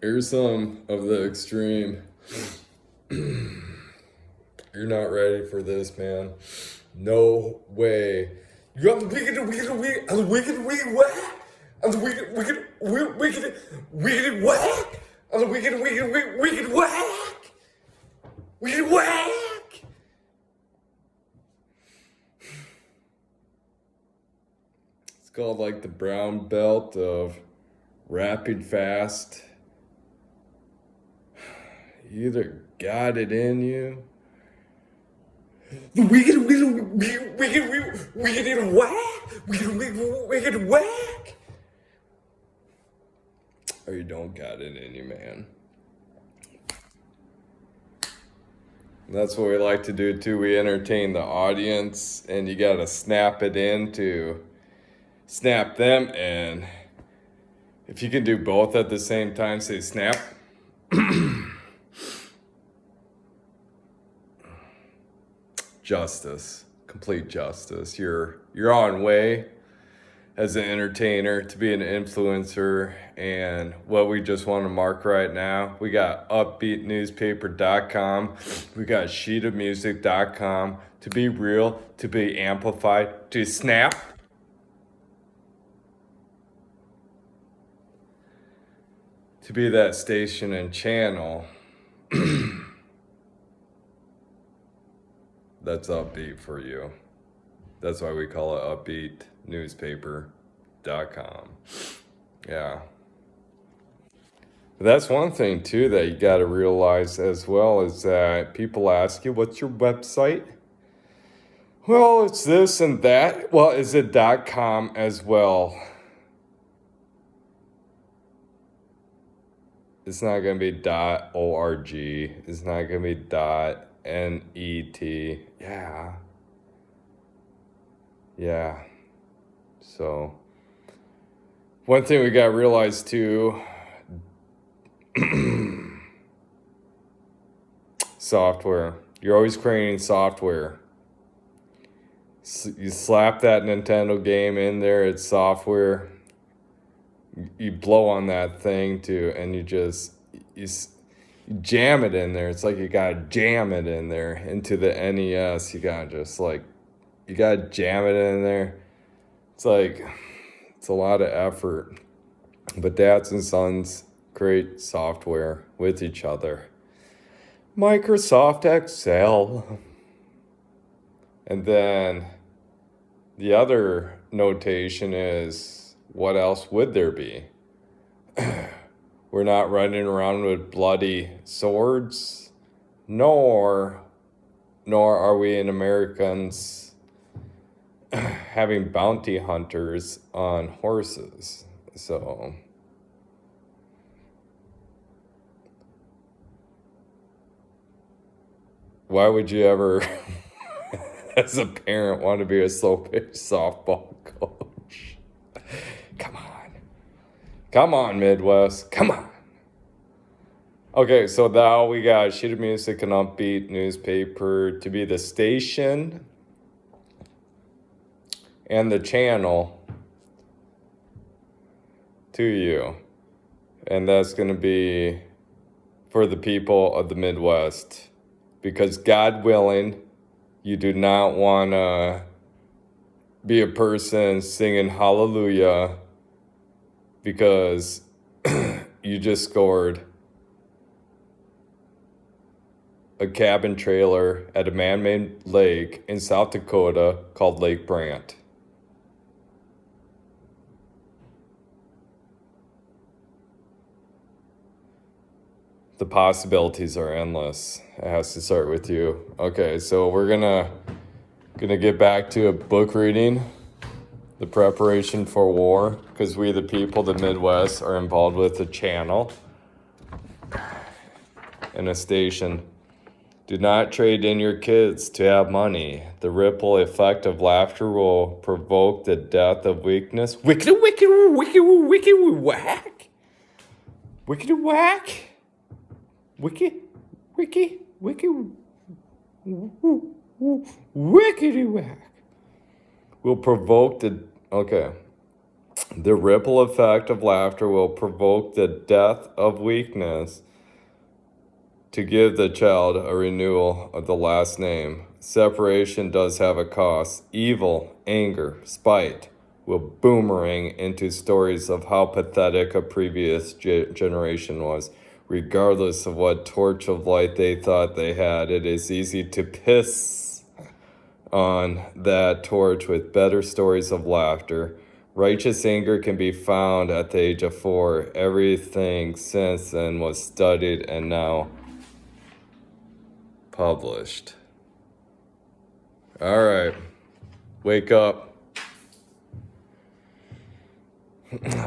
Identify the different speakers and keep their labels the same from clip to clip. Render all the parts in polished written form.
Speaker 1: Here's some of the extreme. You're not ready for this, man. No way. You have the wicked, and the wicked whack, and the wicked whack, and the wicked whack, wicked whack. It's called like the brown belt of rapid fast. You either got it in you. The wicked whack. Or you don't got it in you, man. That's what we like to do too. We entertain the audience, and you gotta snap it in to snap them in. If you can do both at the same time, say snap. Justice, complete justice. You're on way as an entertainer to be an influencer, and what we just want to mark right now, we got upbeatnewspaper.com, we got sheetofmusic.com, to be real, to be amplified, to snap. To be that station and channel that's upbeat for you. That's why we call it upbeatnewspaper.com. Yeah. But that's one thing too that you got to realize as well, is that people ask you, what's your website? Well, it's this and that. Well, is it .com as well? It's not going to be .org. It's not going to be .net. Yeah. So, one thing we got to realize too, software. You're always creating software. You slap that Nintendo game in there, it's software. You blow on that thing too, and you jam it in there. It's like you gotta jam it in there into the NES. You gotta jam it in there. It's a lot of effort. But dads and sons create software with each other. Microsoft Excel. And then the other notation is, what else would there be? We're not running around with bloody swords, nor are we in Americans having bounty hunters on horses. So why would you ever, as a parent, want to be a slow pitch softball coach? Come on, Midwest. Come on. Okay, so now we got Sheet of Music and Upbeat Newspaper to be the station and the channel to you. And that's going to be for the people of the Midwest. Because God willing, you do not want to be a person singing hallelujah because you just scored a cabin trailer at a man-made lake in South Dakota called Lake Brant. The possibilities are endless. It has to start with you. Okay, so we're gonna get back to a book reading. The preparation for war, because we the people, the Midwest, are involved with a channel and a station. Do not trade in your kids to have money. The ripple effect of laughter will provoke the death of weakness. Wicked whack. Wicked whack. Wicked whack. Will provoke the... Okay. The ripple effect of laughter will provoke the death of weakness to give the child a renewal of the last name. Separation does have a cost. Evil, anger, spite will boomerang into stories of how pathetic a previous generation was. Regardless of what torch of light they thought they had, it is easy to piss on that torch with better stories of laughter. Righteous anger can be found at the age of 4. Everything since then was studied and now published. All right, wake up.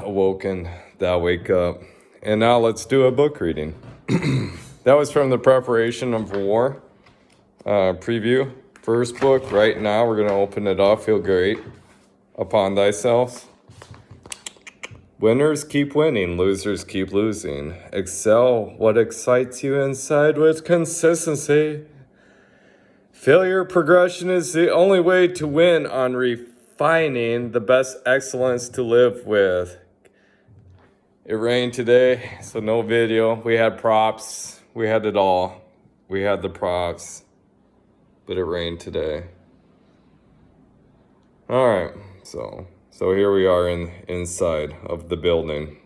Speaker 1: Awoken, thou wake up. And now let's do a book reading. That was from the Preparation of War preview. First book, right now, we're going to open it up. Feel great upon thyself. Winners keep winning, losers keep losing. Excel what excites you inside with consistency. Failure progression is the only way to win on refining the best excellence to live with. It rained today, so no video. We had props. We had it all. We had the props, but it rained today. All right, so here we are inside of the building.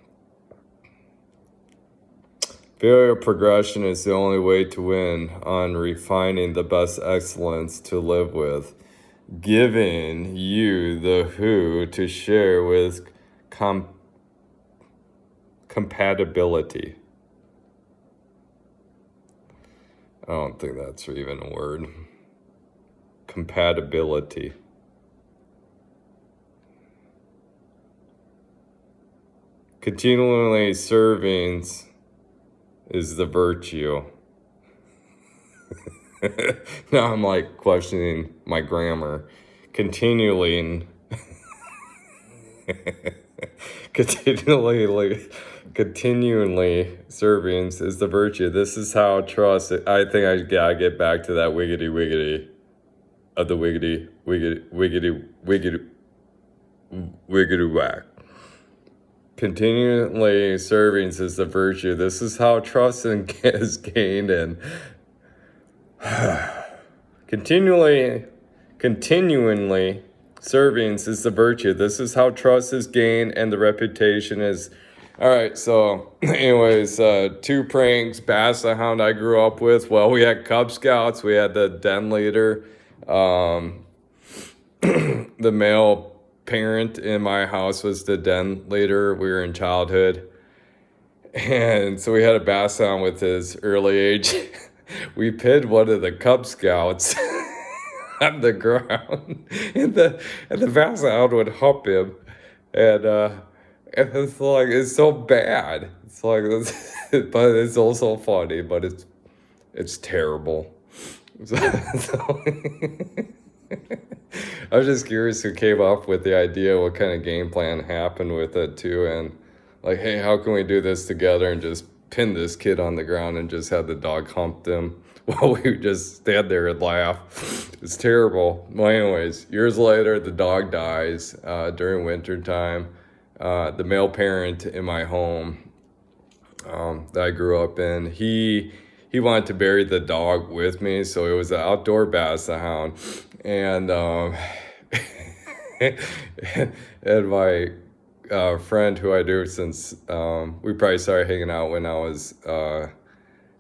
Speaker 1: Failure progression is the only way to win on refining the best excellence to live with. Giving you the who to share with compatibility. I don't think that's even a word. Compatibility. Continually servings is the virtue. Now I'm like questioning my grammar. Continually servings is the virtue. This is how trust. I think I gotta get back to that wiggity of the wiggity whack. Continually servings is the virtue. This is how trust is gained, and continually servings is the virtue. This is how trust is gained and the reputation is. All right, so anyways, 2 pranks, Basset Hound I grew up with. Well, we had Cub Scouts, we had the den leader, the male parent in my house was the den leader. We were in childhood, and so we had a Basset Hound with his early age. We pinned one of the Cub Scouts on the ground, and the Basset Hound would hump him, and it's like, it's so bad. It's like, but it's also funny, but it's terrible. So I was just curious who came up with the idea, what kind of game plan happened with it too, and like, hey, how can we do this together and just pin this kid on the ground and just have the dog hump them while we just stand there and laugh. It's terrible. Well, anyways, years later, the dog dies during winter time. The male parent in my home that I grew up in, he wanted to bury the dog with me, so it was an outdoor Basset Hound, and and my friend who I knew since we probably started hanging out when I was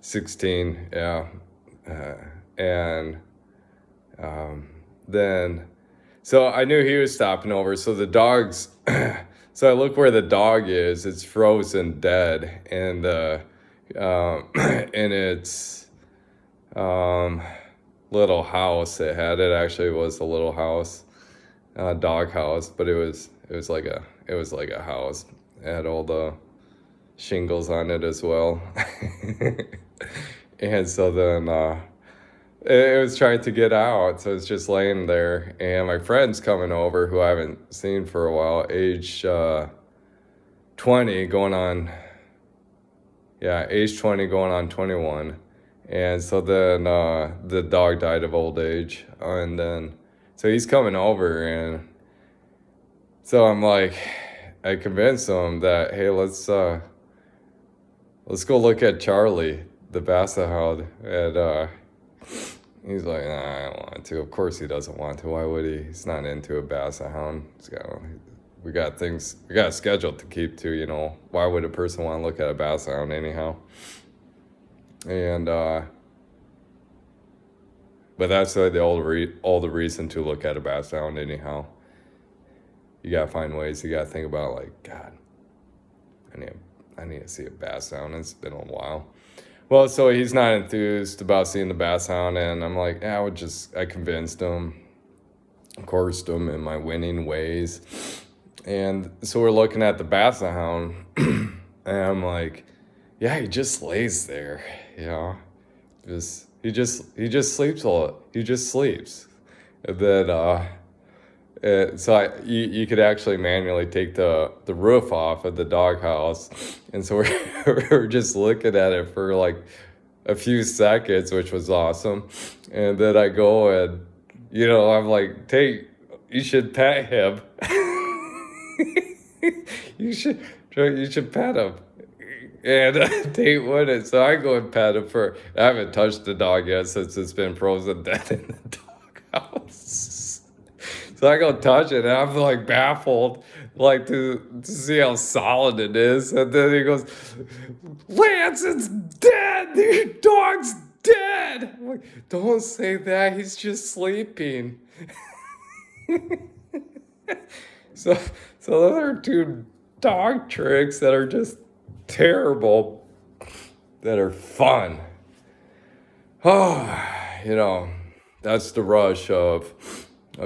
Speaker 1: 16, yeah, and then so I knew he was stopping over. So the dog's so I look where the dog is. It's frozen dead, and in its little house it had. It actually was a little house, dog house, but it was like a house. It had all the shingles on it as well. And so then it was trying to get out, so it's just laying there. And my friend's coming over, who I haven't seen for a while, age 20 going on 21. And so then the dog died of old age, and then so he's coming over, and so I'm like, I convinced him that, hey, let's go look at Charlie, the Basset Hound. And he's like, nah, I don't want to. Of course he doesn't want to. Why would he? He's not into a Basset Hound. We got a schedule to keep to, you know. Why would a person want to look at a Basset Hound anyhow? And, but that's the older reason to look at a Basset Hound anyhow. You gotta find ways. You gotta think about, like, God, I need to see a Basset Hound. It's been a while. Well, so he's not enthused about seeing the Basset Hound, and I'm like, yeah, I convinced him, coursed him in my winning ways. And so we're looking at the Basset Hound, and I'm like, yeah, he just lays there, you know. He just sleeps a lot. He just sleeps. And then so you could actually manually take the roof off of the doghouse, and so we're just looking at it for like a few seconds, which was awesome. And then I go and, you know, I'm like, Tate, you should pet him. you should pet him. And Tate wouldn't, so I go and pet him I haven't touched the dog yet since it's been frozen dead in the doghouse. So I go touch it, and I'm like baffled, like to see how solid it is. And then he goes, Lance, it's dead! Your dog's dead! I'm like, don't say that, he's just sleeping. So those are two dog tricks that are just terrible, that are fun. Oh, you know, that's the rush of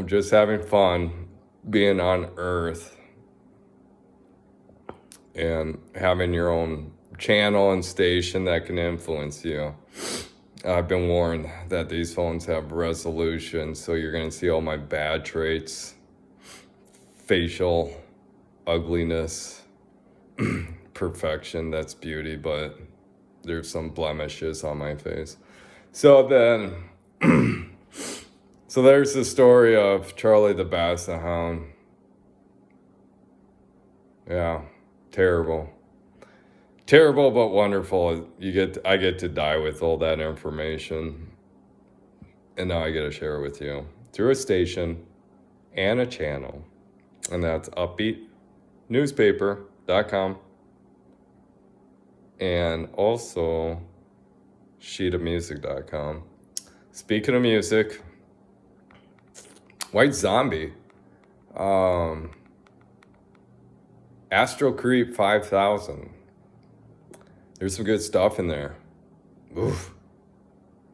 Speaker 1: just having fun, being on Earth, and having your own channel and station that can influence you. I've been warned that these phones have resolution, so you're going to see all my bad traits, facial ugliness, perfection, that's beauty, but there's some blemishes on my face. So then, so there's the story of Charlie the Basset Hound. Yeah, terrible. Terrible but wonderful. I get to die with all that information. And now I get to share it with you through a station and a channel. And that's upbeatnewspaper.com. And also sheetofmusic.com. Speaking of music, White Zombie, Astro Creep 5000. There's some good stuff in there. Oof.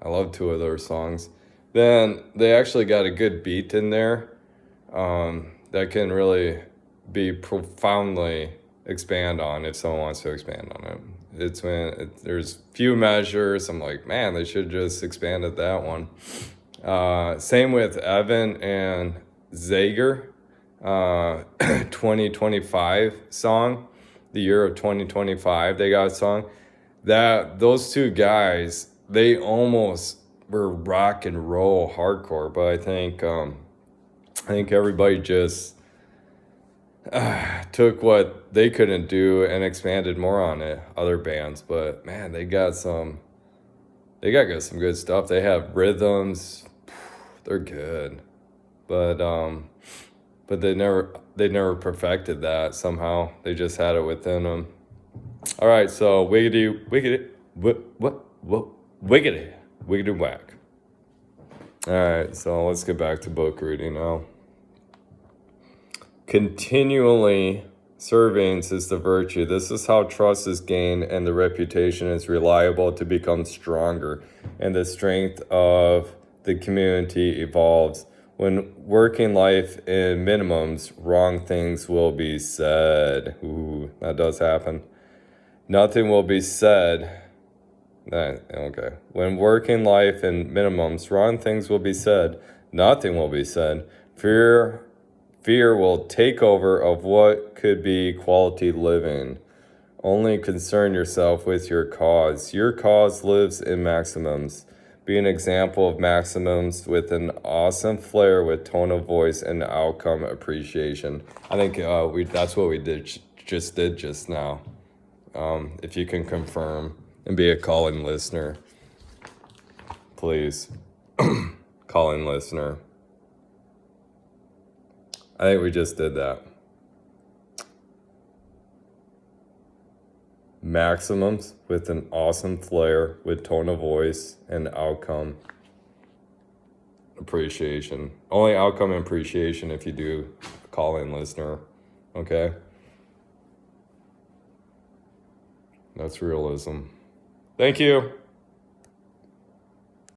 Speaker 1: I love two of their songs. Then they actually got a good beat in there that can really be profoundly expand on if someone wants to expand on it. It's when there's few measures. I'm like, man, they should just expanded that one. Same with Evan and Zager, 2025 song, the year of 2025. They got a song that those two guys, they almost were rock and roll hardcore, but I think everybody just took what they couldn't do and expanded more on it, other bands. But man, they got some good stuff. They have rhythms, they're good, but they never perfected that. Somehow they just had it within them. All right, so wiggity whack. All right, so let's get back to book reading now. Continually surveillance is the virtue. This is how trust is gained and the reputation is reliable to become stronger, and the strength of the community evolves. When working life in minimums, wrong things will be said. Ooh, that does happen. Nothing will be said. Okay. When working life in minimums, wrong things will be said. Nothing will be said. Fear will take over of what could be quality living. Only concern yourself with your cause. Your cause lives in maximums. Be an example of maximums with an awesome flair with tone of voice and outcome appreciation. I think that's what we did just now. If you can confirm and be a call-in listener, please. Call-in listener. I think we just did that. Maximums with an awesome flair with tone of voice and outcome appreciation. Only outcome appreciation if you do call-in listener. Okay? That's realism. Thank you.